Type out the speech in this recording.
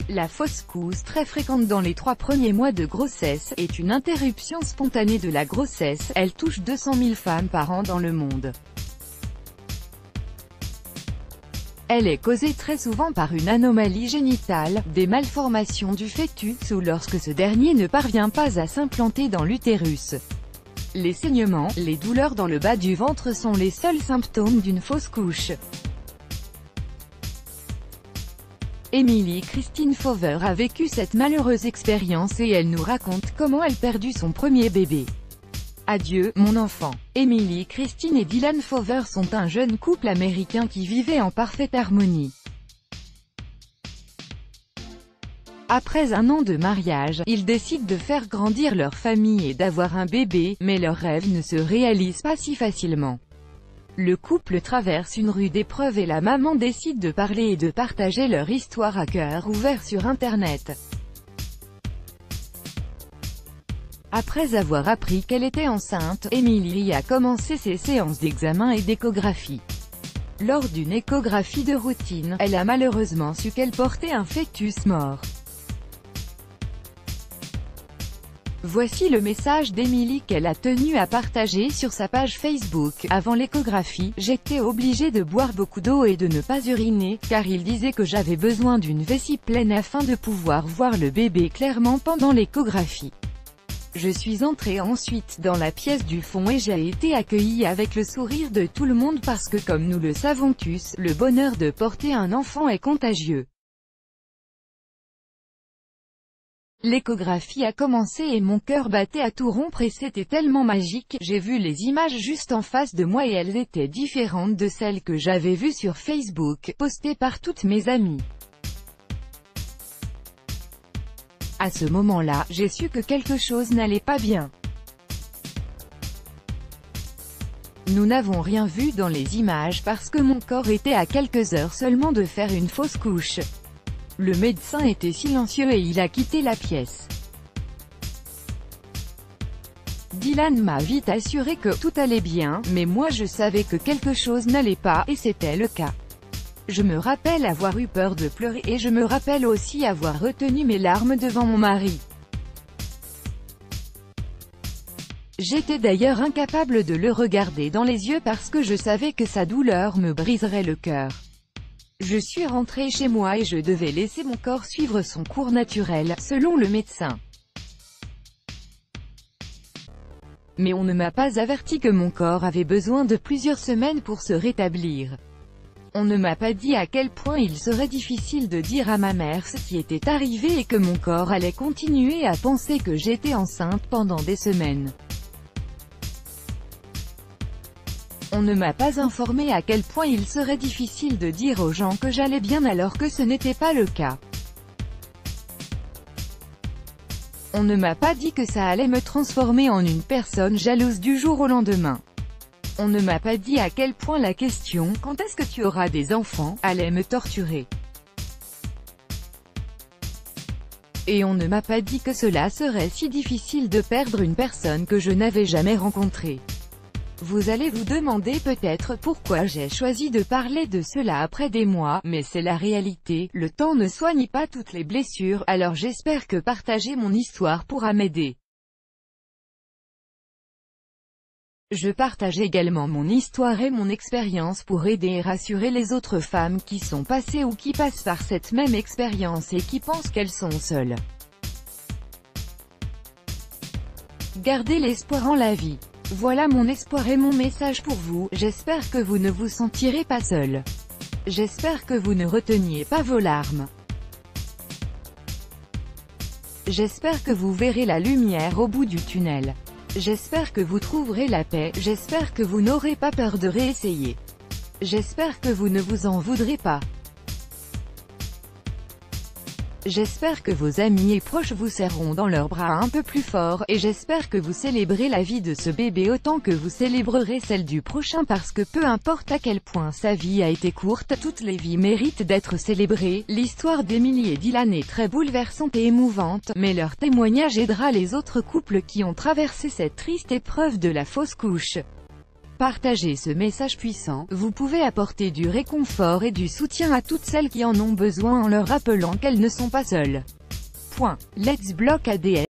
La fausse couche, très fréquente dans les 3 premiers mois de grossesse, est une interruption spontanée de la grossesse. Elle touche 200 000 femmes par an dans le monde. Elle est causée très souvent par une anomalie génitale, des malformations du fœtus ou lorsque ce dernier ne parvient pas à s'implanter dans l'utérus. Les saignements, les douleurs dans le bas du ventre sont les seuls symptômes d'une fausse couche. Emily Christine Fowler a vécu cette malheureuse expérience et elle nous raconte comment elle perdu son premier bébé. Adieu, mon enfant. Emily Christine et Dylan Fowler sont un jeune couple américain qui vivait en parfaite harmonie. Après un an de mariage, ils décident de faire grandir leur famille et d'avoir un bébé, mais leurs rêves ne se réalisent pas si facilement. Le couple traverse une rude épreuve et la maman décide de parler et de partager leur histoire à cœur ouvert sur Internet. Après avoir appris qu'elle était enceinte, Emily a commencé ses séances d'examen et d'échographie. Lors d'une échographie de routine, elle a malheureusement su qu'elle portait un fœtus mort. Voici le message d'Emily qu'elle a tenu à partager sur sa page Facebook. Avant l'échographie, j'étais obligée de boire beaucoup d'eau et de ne pas uriner, car il disait que j'avais besoin d'une vessie pleine afin de pouvoir voir le bébé clairement pendant l'échographie. Je suis entrée ensuite dans la pièce du fond et j'ai été accueillie avec le sourire de tout le monde parce que comme nous le savons tous, le bonheur de porter un enfant est contagieux. L'échographie a commencé et mon cœur battait à tout rompre et c'était tellement magique. J'ai vu les images juste en face de moi et elles étaient différentes de celles que j'avais vues sur Facebook, postées par toutes mes amies. À ce moment-là, j'ai su que quelque chose n'allait pas bien. Nous n'avons rien vu dans les images parce que mon corps était à quelques heures seulement de faire une fausse couche. Le médecin était silencieux et il a quitté la pièce. Dylan m'a vite assuré que tout allait bien, mais moi je savais que quelque chose n'allait pas, et c'était le cas. Je me rappelle avoir eu peur de pleurer et je me rappelle aussi avoir retenu mes larmes devant mon mari. J'étais d'ailleurs incapable de le regarder dans les yeux parce que je savais que sa douleur me briserait le cœur. Je suis rentrée chez moi et je devais laisser mon corps suivre son cours naturel, selon le médecin. Mais on ne m'a pas averti que mon corps avait besoin de plusieurs semaines pour se rétablir. On ne m'a pas dit à quel point il serait difficile de dire à ma mère ce qui était arrivé et que mon corps allait continuer à penser que j'étais enceinte pendant des semaines. On ne m'a pas informé à quel point il serait difficile de dire aux gens que j'allais bien alors que ce n'était pas le cas. On ne m'a pas dit que ça allait me transformer en une personne jalouse du jour au lendemain. On ne m'a pas dit à quel point la question « Quand est-ce que tu auras des enfants ?» allait me torturer. Et on ne m'a pas dit que cela serait si difficile de perdre une personne que je n'avais jamais rencontrée. Vous allez vous demander peut-être pourquoi j'ai choisi de parler de cela après des mois, mais c'est la réalité, le temps ne soigne pas toutes les blessures, alors j'espère que partager mon histoire pourra m'aider. Je partage également mon histoire et mon expérience pour aider et rassurer les autres femmes qui sont passées ou qui passent par cette même expérience et qui pensent qu'elles sont seules. Gardez l'espoir en la vie. Voilà mon espoir et mon message pour vous, j'espère que vous ne vous sentirez pas seul. J'espère que vous ne reteniez pas vos larmes. J'espère que vous verrez la lumière au bout du tunnel. J'espère que vous trouverez la paix, j'espère que vous n'aurez pas peur de réessayer. J'espère que vous ne vous en voudrez pas. J'espère que vos amis et proches vous serreront dans leurs bras un peu plus fort, et j'espère que vous célébrez la vie de ce bébé autant que vous célébrerez celle du prochain parce que peu importe à quel point sa vie a été courte, toutes les vies méritent d'être célébrées. L'histoire d'Emily et Dylan est très bouleversante et émouvante, mais leur témoignage aidera les autres couples qui ont traversé cette triste épreuve de la fausse couche. Partagez ce message puissant, vous pouvez apporter du réconfort et du soutien à toutes celles qui en ont besoin en leur rappelant qu'elles ne sont pas seules. Let's block ADS.